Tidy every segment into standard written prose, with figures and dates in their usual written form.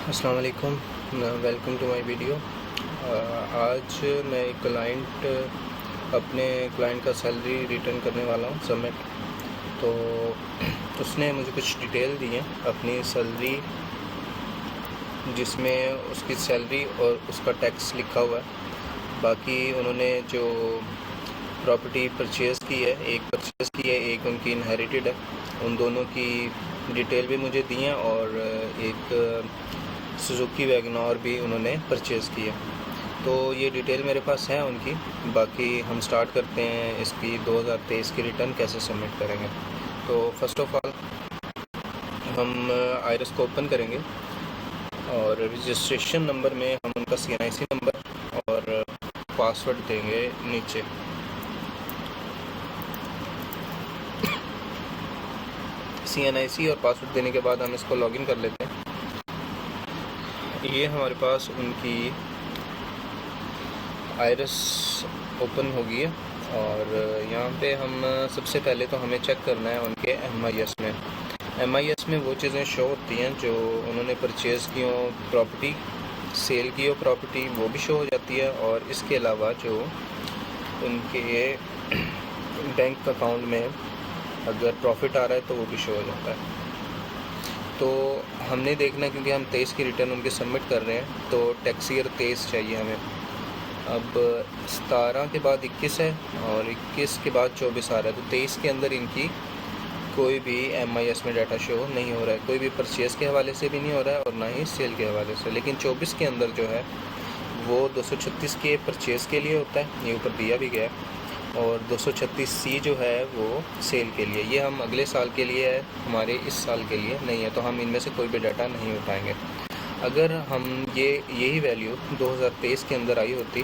अस्सलाम वालेकुम, welcome to my video. आज मैं एक अपने क्लाइंट का सैलरी रिटर्न करने वाला हूँ सबमिट। तो उसने मुझे कुछ डिटेल दी हैं अपनी सैलरी, जिसमें उसकी सैलरी और उसका टैक्स लिखा हुआ है। बाकी उन्होंने जो प्रॉपर्टी परचेज़ की है, एक परचेज़ की है, एक उनकी इनहेरिटेड है। उन दोनों की डिटेल भी मुझे दी हैं और एक सुजुकी वैगनआर भी उन्होंने परचेज़ की है। तो ये डिटेल मेरे पास है उनकी। बाकी हम स्टार्ट करते हैं इसकी 2023 की रिटर्न कैसे सबमिट करेंगे। तो फर्स्ट ऑफ ऑल हम आयरस को ओपन करेंगे और रजिस्ट्रेशन नंबर में हम उनका CNIC नंबर और पासवर्ड देंगे नीचे। CNIC और पासवर्ड देने के बाद हम इसको लॉगिन कर लेते हैं। ये हमारे पास उनकी आयरस ओपन हो गई है और यहाँ पे हम सबसे पहले तो हमें चेक करना है उनके MIS में। MIS में वो चीज़ें शो होती हैं जो उन्होंने परचेज़ की हो, प्रॉपर्टी सेल की हो प्रॉपर्टी, वो भी शो हो जाती है। और इसके अलावा जो उनके बैंक अकाउंट में अगर प्रॉफिट आ रहा है तो वो भी शो हो जाता है। तो हमने देखना, क्योंकि हम 23 की रिटर्न उनके सबमिट कर रहे हैं, तो टैक्स ईयर 23 चाहिए हमें। अब 17 के बाद 21 है और 21 के बाद 24 आ रहा है, तो 23 के अंदर इनकी कोई भी MIS में डाटा शो नहीं हो रहा है। कोई भी परचेज़ के हवाले से भी नहीं हो रहा है और ना ही सेल के हवाले से। लेकिन 24 के अंदर जो है वो 236 के परचेज़ के लिए होता है, ये ऊपर दिया भी गया है। और 236C जो है वो सेल के लिए, ये हम अगले साल के लिए है, हमारे इस साल के लिए नहीं है। तो हम इनमें से कोई भी डाटा नहीं उठाएंगे। अगर हम यही वैल्यू 2023 के अंदर आई होती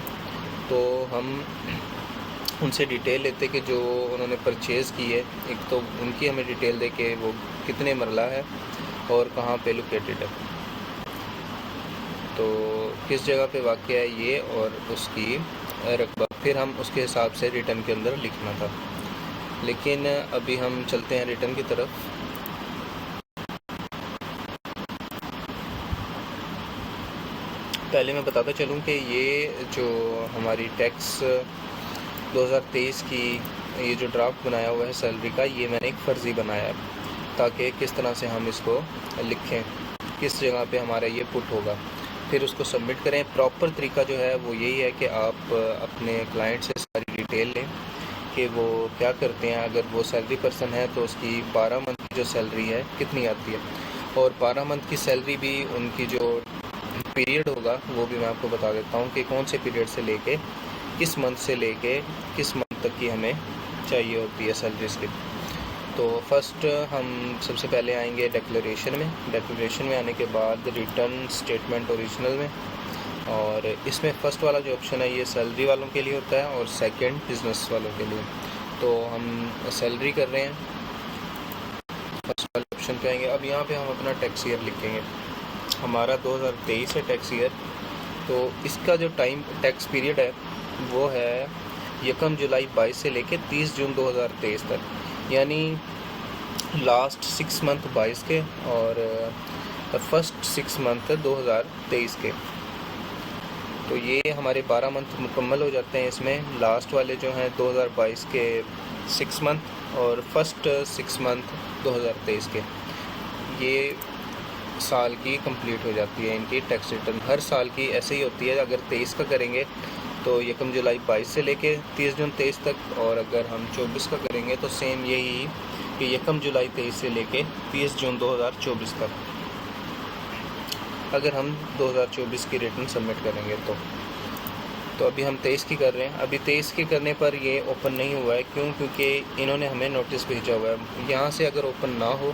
तो हम उनसे डिटेल लेते कि जो उन्होंने परचेज़ की है, एक तो उनकी हमें डिटेल दे के वो कितने मरला है और कहाँ पे लोकेटेड है, तो किस जगह पे वाक़ है ये, और उसकी रकबा, फिर हम उसके हिसाब से रिटर्न के अंदर लिखना था। लेकिन अभी हम चलते हैं रिटर्न की तरफ। पहले मैं बताता चलूँ कि ये जो हमारी टैक्स 2023 की ये जो ड्राफ्ट बनाया हुआ है सैलरी का, ये मैंने एक फ़र्ज़ी बनाया है ताकि किस तरह से हम इसको लिखें, किस जगह पे हमारा ये पुट होगा, फिर उसको सबमिट करें। प्रॉपर तरीका जो है वो यही है कि आप अपने क्लाइंट से सारी डिटेल लें कि वो क्या करते हैं। अगर वो सैलरी पर्सन है तो उसकी 12 मंथ की जो सैलरी है कितनी आती है, और 12 मंथ की सैलरी भी उनकी जो पीरियड होगा वो भी मैं आपको बता देता हूँ कि कौन से पीरियड से लेके किस मंथ से लेके किस मंथ तक की हमें चाहिए होती है सैलरी स्लिप। तो फर्स्ट हम सबसे पहले आएंगे डिक्लेरेशन में। डिक्लेरेशन में आने के बाद रिटर्न स्टेटमेंट ओरिजिनल में, और इसमें फ़र्स्ट वाला जो ऑप्शन है ये सैलरी वालों के लिए होता है और सेकंड बिज़नेस वालों के लिए। तो हम सैलरी कर रहे हैं, फर्स्ट वाले ऑप्शन पे आएंगे। अब यहाँ पे हम अपना टैक्स ईयर लिखेंगे। हमारा 2023 है टैक्स ईयर, तो इसका जो टाइम टैक्स पीरियड है वो है 1 जुलाई 22 से लेके 30 जून 2023 तक, यानी लास्ट 6 मंथ 22 के और फर्स्ट 6 मंथ 2023 के। तो ये हमारे 12 मंथ मुकम्मल हो जाते हैं इसमें। लास्ट वाले जो हैं 2022 के 6 मंथ और फर्स्ट 6 मंथ 2023 के, ये साल की कंप्लीट हो जाती है इनकी टैक्स रिटर्न। हर साल की ऐसे ही होती है। अगर 23 का करेंगे तो 1 जुलाई 22 से लेके 30 जून 23 तक, और अगर हम 24 का करेंगे तो सेम यही कि 1 जुलाई 23 से लेके 30 जून 2024 तक, अगर हम 2024 की रिटर्न सबमिट करेंगे तो अभी हम 23 की कर रहे हैं। अभी 23 की करने पर ये ओपन नहीं हुआ है, क्यों? क्योंकि इन्होंने हमें नोटिस भेजा हुआ है। यहाँ से अगर ओपन ना हो,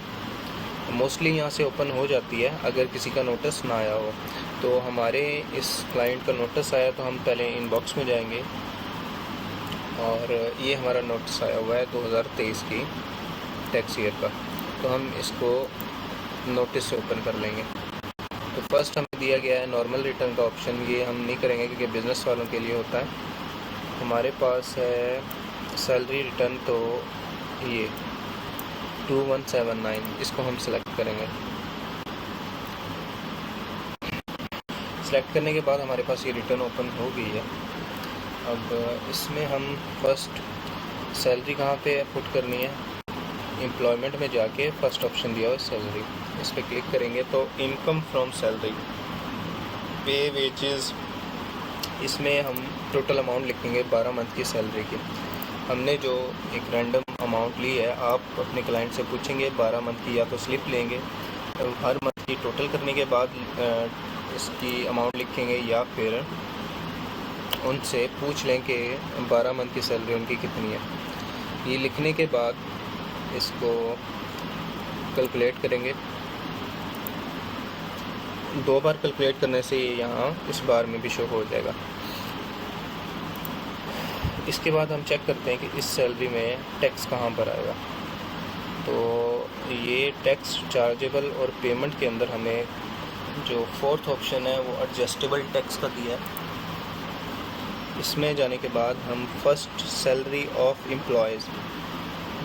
मोस्टली यहाँ से ओपन हो जाती है अगर किसी का नोटिस ना आया हो। तो हमारे इस क्लाइंट का नोटिस आया तो हम पहले इनबॉक्स में जाएंगे और ये हमारा नोटिस आया हुआ है 2023 की टैक्स ईयर का, तो हम इसको नोटिस से ओपन कर लेंगे। तो फर्स्ट हमें दिया गया है नॉर्मल रिटर्न का ऑप्शन, ये हम नहीं करेंगे क्योंकि बिज़नेस वालों के लिए होता है। हमारे पास है सैलरी रिटर्न, तो ये 2179, इसको हम सेलेक्ट करेंगे। सेलेक्ट करने के बाद हमारे पास ये रिटर्न ओपन हो गई है। अब इसमें हम फर्स्ट सैलरी कहाँ पे पुट करनी है, एम्प्लॉयमेंट में जाके फर्स्ट ऑप्शन दिया हुआ सैलरी, इस पर क्लिक करेंगे तो इनकम फ्रॉम सैलरी, पे वेजेस, इसमें हम टोटल अमाउंट लिखेंगे 12 मंथ की सैलरी की। हमने जो एक रैंडम अमाउंट ली है, आप अपने क्लाइंट से पूछेंगे 12 मंथ की, या तो स्लिप लेंगे हर मंथ की टोटल करने के बाद इसकी अमाउंट लिखेंगे, या फिर उनसे पूछ लें कि 12 मंथ की सैलरी उनकी कितनी है। ये लिखने के बाद इसको कैलकुलेट करेंगे। 2 बार कैलकुलेट करने से ये यहाँ इस बार में भी शो हो जाएगा। इसके बाद हम चेक करते हैं कि इस सैलरी में टैक्स कहाँ पर आएगा। तो ये टैक्स चार्जेबल और पेमेंट के अंदर हमें जो 4th ऑप्शन है वो एडजस्टेबल टैक्स का दिया है। इसमें जाने के बाद हम फर्स्ट सैलरी ऑफ एम्प्लॉयज़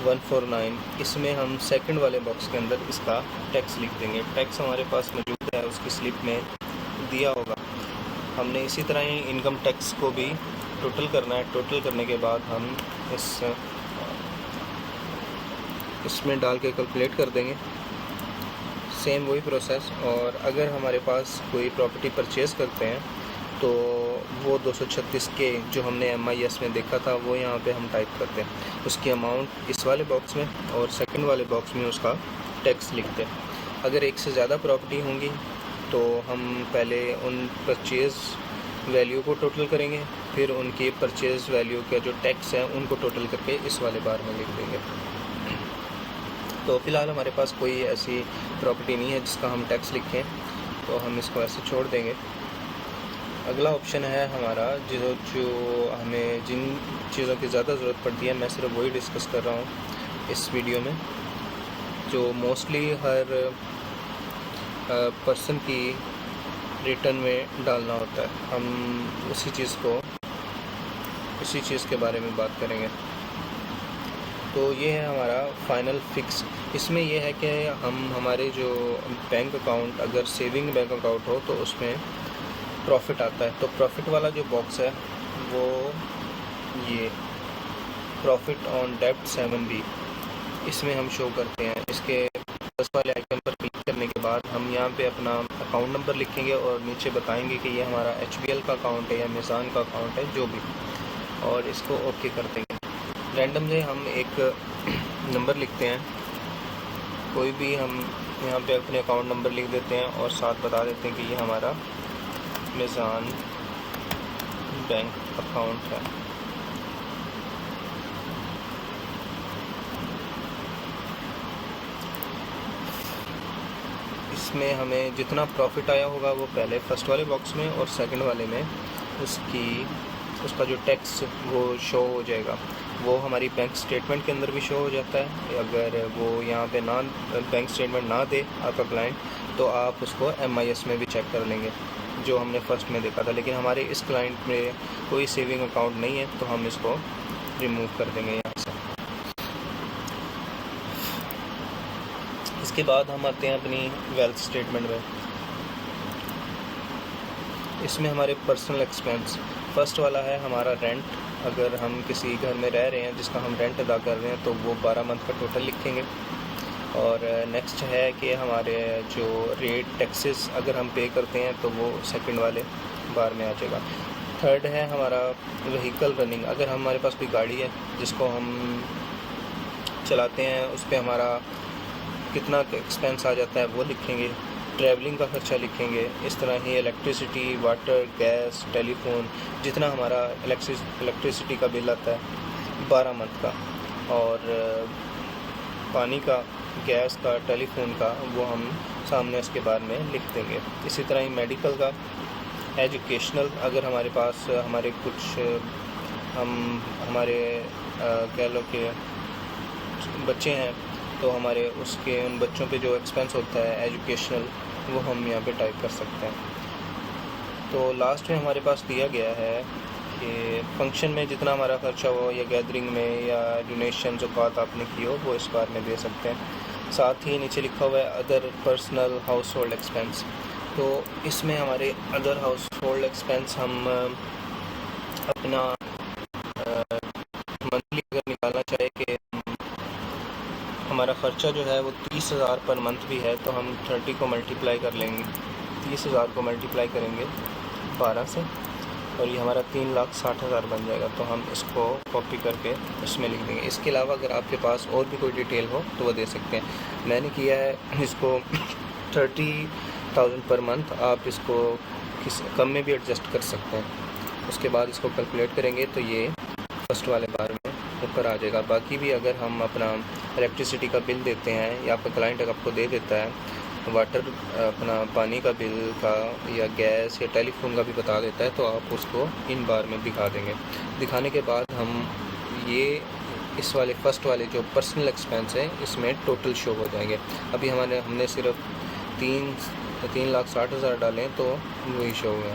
149, इसमें हम सेकंड वाले बॉक्स के अंदर इसका टैक्स लिख देंगे। टैक्स हमारे पास मौजूद है, उसकी स्लिप में दिया होगा। हमने इसी तरह ही इनकम टैक्स को भी टोटल करना है। टोटल करने के बाद हम इसमें डाल के कैलकुलेट कर देंगे, सेम वही प्रोसेस। और अगर हमारे पास कोई प्रॉपर्टी परचेज़ करते हैं तो वो 236 के जो हमने MIS में देखा था वो यहाँ पे हम टाइप करते हैं, उसकी अमाउंट इस वाले बॉक्स में और सेकंड वाले बॉक्स में उसका टैक्स लिखते हैं। अगर एक से ज़्यादा प्रॉपर्टी होंगी तो हम पहले उन परचेज़ वैल्यू को टोटल करेंगे, फिर उनकी परचेज़ वैल्यू का जो टैक्स है उनको टोटल करके इस वाले बार में लिख देंगे। तो फ़िलहाल हमारे पास कोई ऐसी प्रॉपर्टी नहीं है जिसका हम टैक्स लिखें, तो हम इसको ऐसे छोड़ देंगे। अगला ऑप्शन है हमारा जो हमें जिन चीज़ों की ज़्यादा ज़रूरत पड़ती है, मैं सिर्फ वही डिस्कस कर रहा हूँ इस वीडियो में, जो मोस्टली हर पर्सन की रिटर्न में डालना होता है। हम उसी चीज़ के बारे में बात करेंगे। तो ये है हमारा फाइनल फिक्स। इसमें यह है कि हम हमारे जो बैंक अकाउंट, अगर सेविंग बैंक अकाउंट हो तो उसमें प्रॉफिट आता है। तो प्रॉफिट वाला जो बॉक्स है वो ये प्रॉफिट ऑन डेब्ट 7B, इसमें हम शो करते हैं। इसके फर्स्ट वाले आइकन पर क्लिक करने के बाद हम यहाँ पे अपना अकाउंट नंबर लिखेंगे और नीचे बताएंगे कि ये हमारा HBL का अकाउंट है या मिज़ान का अकाउंट है, जो भी, और इसको ओके कर देंगे। रैंडम से हम एक नंबर लिखते हैं, कोई भी हम यहाँ पे अपने अकाउंट नंबर लिख देते हैं और साथ बता देते हैं कि ये हमारा मिज़ान बैंक अकाउंट है। इसमें हमें जितना प्रॉफिट आया होगा वो पहले फर्स्ट वाले बॉक्स में और सेकंड वाले में उसका जो टैक्स वो शो हो जाएगा। वो हमारी बैंक स्टेटमेंट के अंदर भी शो हो जाता है। अगर वो यहाँ पे ना बैंक स्टेटमेंट ना दे आपका क्लाइंट, तो आप उसको MIS में भी चेक कर लेंगे, जो हमने फर्स्ट में देखा था। लेकिन हमारे इस क्लाइंट में कोई सेविंग अकाउंट नहीं है, तो हम इसको रिमूव कर देंगे यहाँ से। इसके बाद हम आते हैं अपनी वेल्थ स्टेटमेंट में। इसमें हमारे पर्सनल एक्सपेंस, फर्स्ट वाला है हमारा रेंट। अगर हम किसी घर में रह रहे हैं जिसका हम रेंट अदा कर रहे हैं तो वो 12 मंथ का टोटल लिखेंगे। और नेक्स्ट है कि हमारे जो रेट टैक्सेस अगर हम पे करते हैं तो वो सेकंड वाले बार में आ जाएगा। थर्ड है हमारा व्हीकल रनिंग, अगर हमारे पास कोई गाड़ी है जिसको हम चलाते हैं, उस पर हमारा कितना एक्सपेंस आ जाता है वो लिखेंगे। ट्रैवलिंग का ख़र्चा लिखेंगे। इस तरह ही इलेक्ट्रिसिटी, वाटर, गैस, टेलीफोन, जितना हमारा इलेक्ट्रिसिटी का बिल आता है 12 मंथ का, और पानी का, गैस का, टेलीफोन का, वो हम सामने इसके बारे में लिख देंगे। इसी तरह ही मेडिकल का, एजुकेशनल, अगर हमारे पास हमारे कह लो कि बच्चे हैं तो हमारे उन बच्चों पे जो एक्सपेंस होता है एजुकेशनल, वो हम यहाँ पे टाइप कर सकते हैं। तो लास्ट में हमारे पास दिया गया है कि फंक्शन में जितना हमारा खर्चा हो, या गैदरिंग में, या डोनेशन जो बात आपने की हो, वो इस बार में दे सकते हैं। साथ ही नीचे लिखा हुआ है other personal house hold expense. तो इसमें हमारे अदर हाउस होल्ड एक्सपेंस हम अपना मंथली अगर निकालना चाहे कि हमारा ख़र्चा जो है वो 30,000 पर मंथ भी है, तो हम 30 को मल्टीप्लाई कर लेंगे, 30,000 को मल्टीप्लाई करेंगे 12 से, और ये हमारा 3,60,000 बन जाएगा। तो हम इसको कॉपी करके इसमें लिख देंगे। इसके अलावा अगर आपके पास और भी कोई डिटेल हो तो वो दे सकते हैं। मैंने किया है इसको 30,000 पर मंथ, आप इसको किस कम में भी एडजस्ट कर सकते हैं। उसके बाद इसको कैलकुलेट करेंगे तो ये फर्स्ट वाले बार में ऊपर आ जाएगा। बाकी भी अगर हम अपना इलेक्ट्रिसिटी का बिल देते हैं या आपका क्लाइंट आपको दे देता है वाटर, अपना पानी का बिल का या गैस या टेलीफोन का भी बता देता है, तो आप उसको इन बार में दिखा देंगे। दिखाने के बाद हम ये इस वाले फर्स्ट वाले जो पर्सनल एक्सपेंस है इसमें टोटल शो हो जाएंगे। अभी हमने सिर्फ 3,60,000 डालें तो वही शो हुए।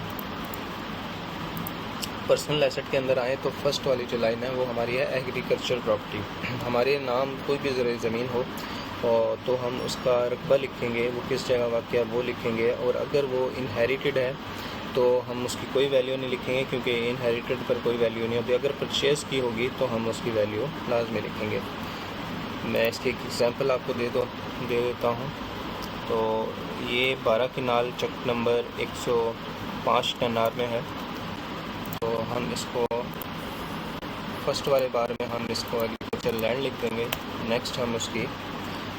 पर्सनल एसेट के अंदर आए तो फर्स्ट वाली जो लाइन है वो हमारी है एग्रीकल्चर प्रॉपर्टी। हमारे नाम कोई भी ज़मीन हो और तो हम उसका रकबा लिखेंगे, वो किस जगह वाक़ है वो लिखेंगे, और अगर वो इनहेरिटेड है तो हम उसकी कोई वैल्यू नहीं लिखेंगे क्योंकि इनहेरिटेड पर कोई वैल्यू नहीं होती। अगर परचेज़ की होगी तो हम उसकी वैल्यू लाजमी लिखेंगे। मैं इसकी एक एग्ज़ाम्पल आपको दे देता हूँ। तो ये 12 किनाल चक नंबर 105 टनार में है। तो हम इसको फर्स्ट वाले बार में हम इसको एग्रीकल्चर लैंड लिख देंगे। नेक्स्ट हम उसकी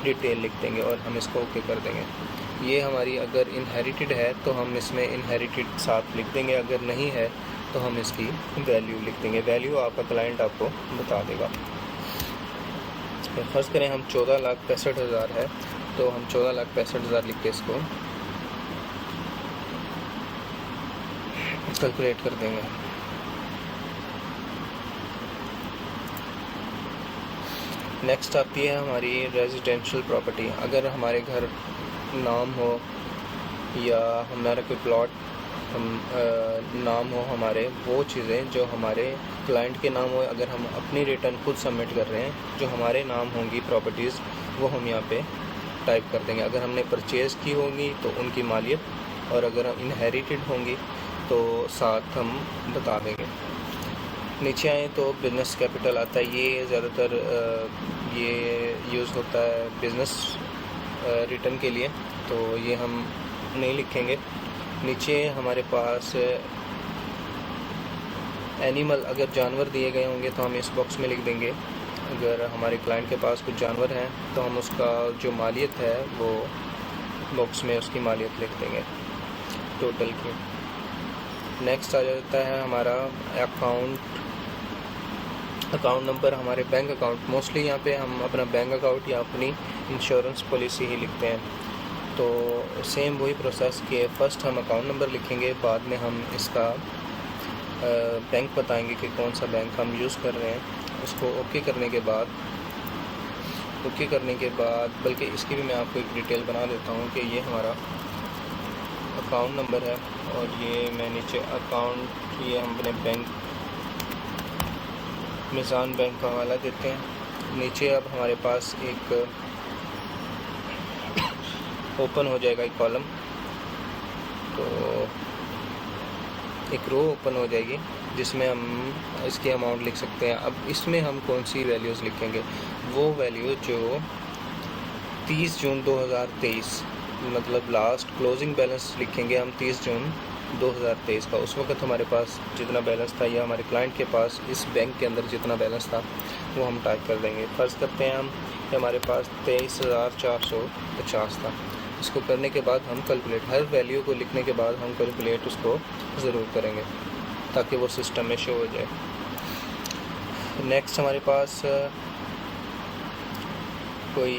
डिटेल लिख देंगे और हम इसको ओके कर देंगे। ये हमारी अगर इनहेरिटेड है तो हम इसमें इनहेरिटेड साथ लिख देंगे, अगर नहीं है तो हम इसकी वैल्यू लिख देंगे। वैल्यू आपका क्लाइंट आपको बता देगा। तो फर्स्ट करें हम 14,65,000 है, तो हम 14,65,000 लिख के इसको कैलकुलेट कर देंगे। नेक्स्ट आती है हमारी रेजिडेंशियल प्रॉपर्टी। अगर हमारे घर नाम हो या हमारा कोई प्लॉट नाम हो, हमारे वो चीज़ें जो हमारे क्लाइंट के नाम हो, अगर हम अपनी रिटर्न खुद सबमिट कर रहे हैं, जो हमारे नाम होंगी प्रॉपर्टीज़ वो हम यहाँ पे टाइप कर देंगे। अगर हमने परचेज़ की होंगी तो उनकी मालियत, और अगर इनहेरिटेड होंगी तो साथ हम बता देंगे। नीचे आए तो बिज़नेस कैपिटल आता है। ये ज़्यादातर ये यूज़ होता है बिज़नेस रिटर्न के लिए, तो ये हम नहीं लिखेंगे। नीचे हमारे पास एनिमल, अगर जानवर दिए गए होंगे तो हम इस बॉक्स में लिख देंगे। अगर हमारे क्लाइंट के पास कुछ जानवर हैं तो हम उसका जो मालियत है वो बॉक्स में उसकी मालियत लिख देंगे टोटल की। नेक्स्ट आ जाता है हमारा अकाउंट नंबर, हमारे बैंक अकाउंट। मोस्टली यहाँ पे हम अपना बैंक अकाउंट या अपनी इंश्योरेंस पॉलिसी ही लिखते हैं। तो सेम वही प्रोसेस के फर्स्ट हम अकाउंट नंबर लिखेंगे, बाद में हम इसका बैंक बताएंगे कि कौन सा बैंक हम यूज़ कर रहे हैं। उसको ओके करने के बाद बल्कि इसकी भी मैं आपको एक डिटेल बना देता हूँ कि ये हमारा अकाउंट नंबर है, और ये मैं नीचे अकाउंट, ये हम अपने बैंक मिज़ान बैंक का हवाला देते हैं। नीचे अब हमारे पास एक ओपन हो जाएगा एक कॉलम, तो एक रो ओपन हो जाएगी जिसमें हम इसकी अमाउंट लिख सकते हैं। अब इसमें हम कौन सी वैल्यूज़ लिखेंगे, वो वैल्यू जो 30 जून 2023 मतलब लास्ट क्लोजिंग बैलेंस लिखेंगे हम 30 जून 2023 का। उस वक्त हमारे पास जितना बैलेंस था या हमारे क्लाइंट के पास इस बैंक के अंदर जितना बैलेंस था वो हम टाइप कर देंगे। फ़र्ज़ करते हैं हम कि हमारे पास 23,450 था। इसको करने के बाद हम कैलकुलेट, हर वैल्यू को लिखने के बाद हम कैलकुलेट उसको ज़रूर करेंगे ताकि वो सिस्टम में शो हो जाए। नेक्स्ट हमारे पास कोई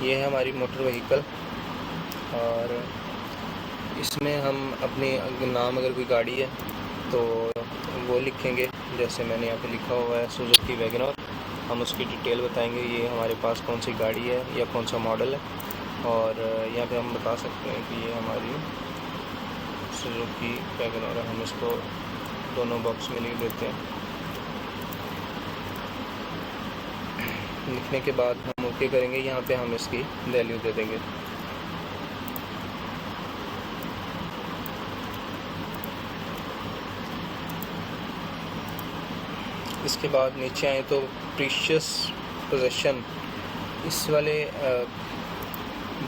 ये है हमारी मोटर व्हीकल, और इसमें हम अपने नाम, अगर कोई गाड़ी है तो वो लिखेंगे। जैसे मैंने यहाँ पे लिखा हुआ है सुजुकी वैगनर, हम उसकी डिटेल बताएंगे, ये हमारे पास कौन सी गाड़ी है या कौन सा मॉडल है। और यहाँ पे हम बता सकते हैं कि ये हमारी सुजुकी वैगनर है। हम इसको दोनों बॉक्स में लिख देते हैं। लिखने के बाद हम ओके करेंगे। यहाँ पे हम इसकी वैल्यू दे देंगे। इसके बाद नीचे आए तो प्रीशियस पोजेशन, इस वाले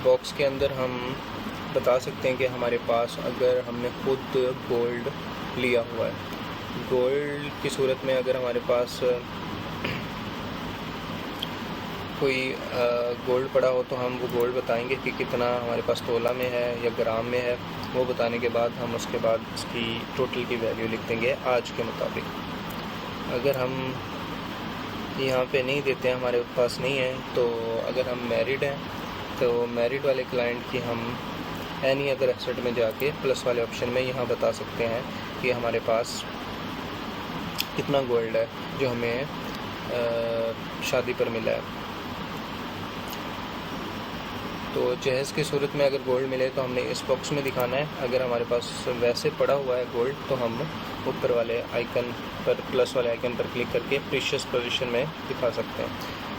बॉक्स के अंदर हम बता सकते हैं कि हमारे पास अगर हमने खुद गोल्ड लिया हुआ है, गोल्ड की सूरत में अगर हमारे पास कोई गोल्ड पड़ा हो तो हम वो गोल्ड बताएंगे कि कितना हमारे पास तोला में है या ग्राम में है। वो बताने के बाद हम उसके बाद इसकी टोटल की वैल्यू लिख देंगे आज के मुताबिक। अगर हम यहाँ पे नहीं देते हैं, हमारे पास नहीं है, तो अगर हम मैरिड हैं तो मैरिड वाले क्लाइंट की हम एनी अदर एसेट में जाके प्लस वाले ऑप्शन में यहाँ बता सकते हैं कि हमारे पास कितना गोल्ड है जो हमें शादी पर मिला है। तो जहेज़ की सूरत में अगर गोल्ड मिले तो हमने इस बॉक्स में दिखाना है। अगर हमारे पास वैसे पड़ा हुआ है गोल्ड तो हम ऊपर वाले आइकन पर, प्लस वाले आइकन पर क्लिक करके प्रीशियस पोजीशन में दिखा सकते हैं।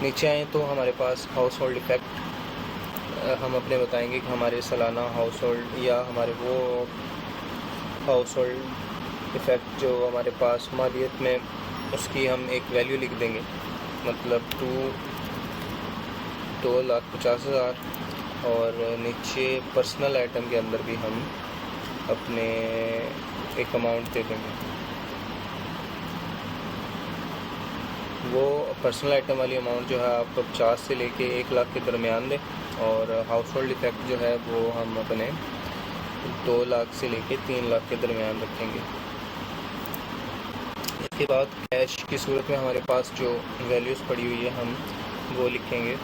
नीचे आए तो हमारे पास हाउस होल्ड इफ़ेक्ट हम अपने बताएंगे कि हमारे सालाना हाउस होल्ड या हमारे वो हाउस होल्ड इफ़ेक्ट जो हमारे पास मालियत में, उसकी हम एक वैल्यू लिख देंगे, मतलब 2,50,000। और नीचे पर्सनल आइटम के अंदर भी हम अपने एक अमाउंट दे देंगे। वो पर्सनल आइटम वाली अमाउंट जो है आप 50 से लेके 1 लाख के दरमियान दें, और हाउस होल्ड इफ़ेक्ट जो है वो हम अपने 2 लाख से लेके 3 लाख के दरमियान रखेंगे। इसके बाद कैश की सूरत में हमारे पास जो वैल्यूज़ पड़ी हुई है हम वो लिखेंगे।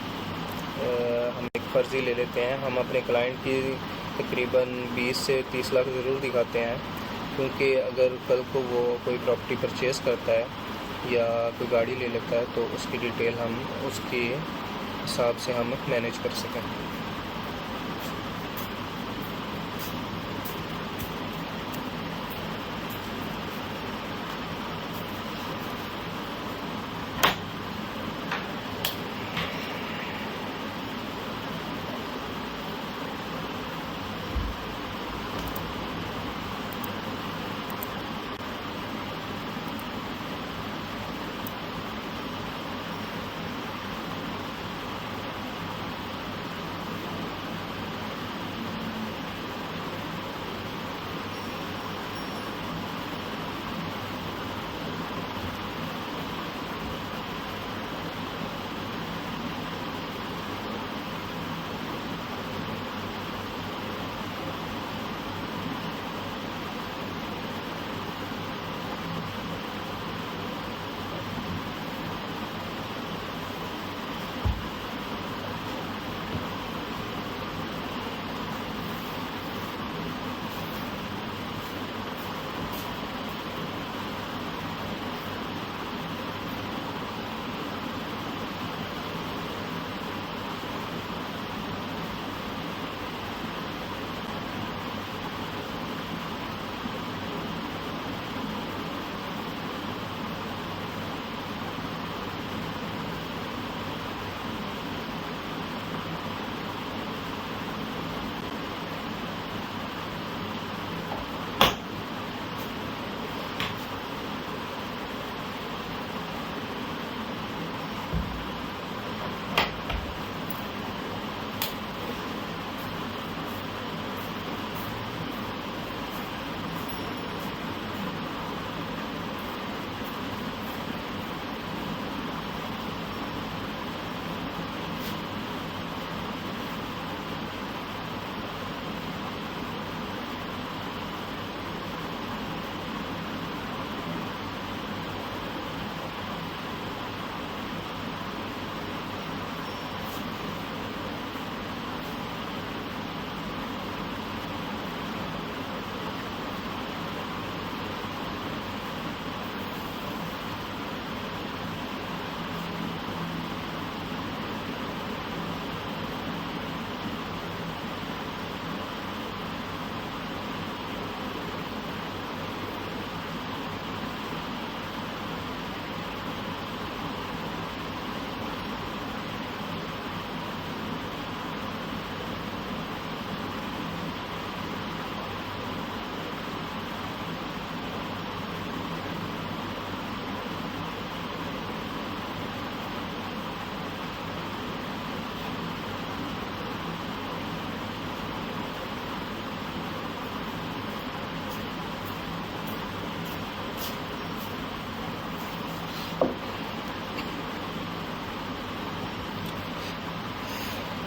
हम एक फ़र्ज़ी ले लेते हैं, हम अपने क्लाइंट की तकरीबन 20 से 30 लाख ज़रूर दिखाते हैं, क्योंकि अगर कल को वो कोई प्रॉपर्टी परचेज़ करता है या कोई गाड़ी ले लेता है तो उसकी डिटेल हम उसके हिसाब से हम मैनेज कर सकें।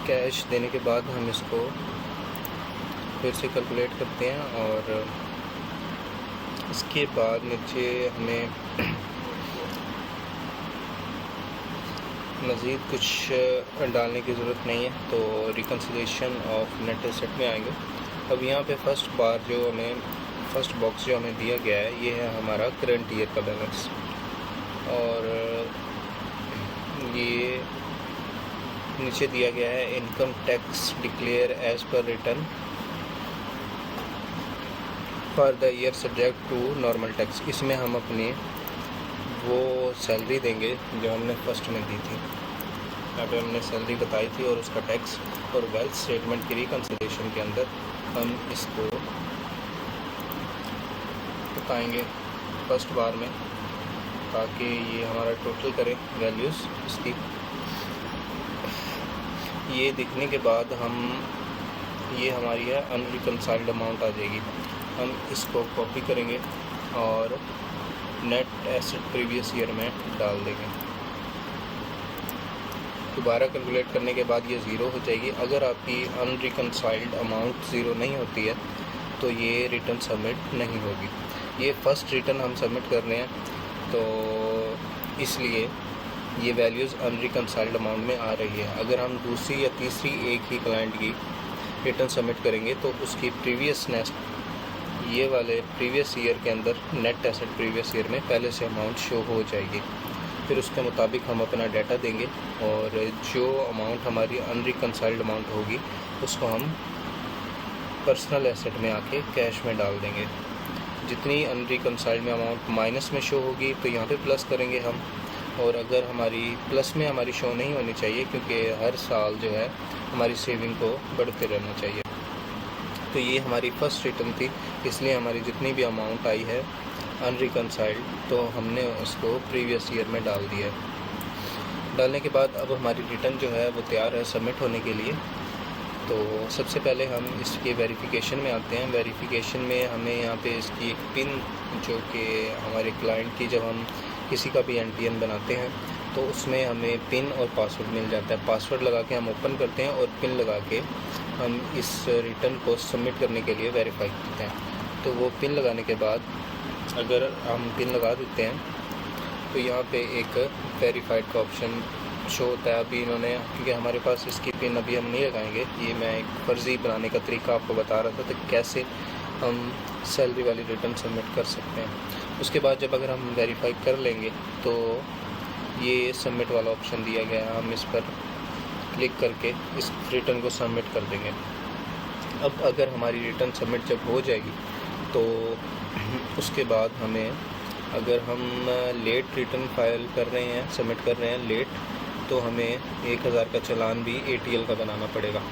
कैश देने के बाद हम इसको फिर से कैलकुलेट करते हैं और इसके बाद नीचे हमें मज़ीद कुछ डालने की ज़रूरत नहीं है। तो रिकन्सिलेशन ऑफ नेट एसेट में आएंगे। अब यहाँ पे फर्स्ट बार जो हमें फर्स्ट बॉक्स जो हमें दिया गया है ये है हमारा करंट ईयर का बैलेंस, और ये नीचे दिया गया है income tax declare as per return for the year subject to normal tax. इसमें हम अपनी वो सैलरी देंगे जो हमने फर्स्ट में दी थी। यहाँ पे हमने सैलरी बताई थी और उसका टैक्स, और वेल्थ स्टेटमेंट की रिकन्सिलेशन के अंदर हम इसको बताएंगे फर्स्ट बार में, ताकि ये हमारा टोटल करे वैल्यूज़ इसकी। ये दिखने के बाद हम ये हमारी है अनरिकन्साइल्ड अमाउंट आ जाएगी। हम इसको कॉपी करेंगे और नेट एसेट प्रीवियस ईयर में डाल देंगे। दोबारा कैलकुलेट करने के बाद ये ज़ीरो हो जाएगी। अगर आपकी अनरिकन्साइल्ड अमाउंट ज़ीरो नहीं होती है तो ये रिटर्न सबमिट नहीं होगी। ये फ़र्स्ट रिटर्न हम सबमिट कर रहे हैं, तो इसलिए ये वैल्यूज़ अनरिकन्साइल्ड अमाउंट में आ रही है। अगर हम दूसरी या तीसरी एक ही क्लाइंट की रिटर्न सबमिट करेंगे तो उसकी ये वाले प्रीवियस ईयर के अंदर नेट एसेट प्रीवियस ईयर में पहले से अमाउंट शो हो जाएगी। फिर उसके मुताबिक हम अपना डाटा देंगे और जो अमाउंट हमारी अनरिकन्साइल्ड अमाउंट होगी उसको हम पर्सनल एसेट में आके कैश में डाल देंगे। जितनी अनरिकन्साइल्ड में अमाउंट माइनस में शो होगी तो यहाँ पे प्लस करेंगे हम, और अगर हमारी प्लस में हमारी शो नहीं होनी चाहिए, क्योंकि हर साल जो है हमारी सेविंग को बढ़ते रहना चाहिए। तो ये हमारी फ़र्स्ट रिटर्न थी, इसलिए हमारी जितनी भी अमाउंट आई है अनरिकन्साइल्ड तो हमने उसको प्रीवियस ईयर में डाल दिया। डालने के बाद अब हमारी रिटर्न जो है वो तैयार है सबमिट होने के लिए। तो सबसे पहले हम इसके वेरिफिकेशन में आते हैं। वेरिफिकेशन में हमें यहाँ पे इसकी एक पिन, जो कि हमारे क्लाइंट की जब हम किसी का भी एनटीएन बनाते हैं तो उसमें हमें पिन और पासवर्ड मिल जाता है। पासवर्ड लगा के हम ओपन करते हैं और पिन लगा के हम इस रिटर्न को सबमिट करने के लिए वेरीफाई करते हैं। तो वो पिन लगाने के बाद अगर हम पिन लगा देते हैं तो यहाँ पे एक वेरीफाइड का ऑप्शन शो होता है। अभी इन्होंने, क्योंकि हमारे पास इसकी पिन अभी हम नहीं लगाएंगे, ये मैं एक फ़र्ज़ी बनाने का तरीका आपको बता रहा था, तो कैसे हम सैलरी वाली रिटर्न सबमिट कर सकते हैं। उसके बाद जब अगर हम वेरीफाई कर लेंगे तो ये सबमिट वाला ऑप्शन दिया गया है, हम इस पर क्लिक करके इस रिटर्न को सबमिट कर देंगे। अब अगर हमारी रिटर्न सबमिट जब हो जाएगी तो उसके बाद हमें, अगर हम लेट रिटर्न फाइल कर रहे हैं, सबमिट कर रहे हैं लेट, तो हमें 1000 का चालान भी ATL का बनाना पड़ेगा।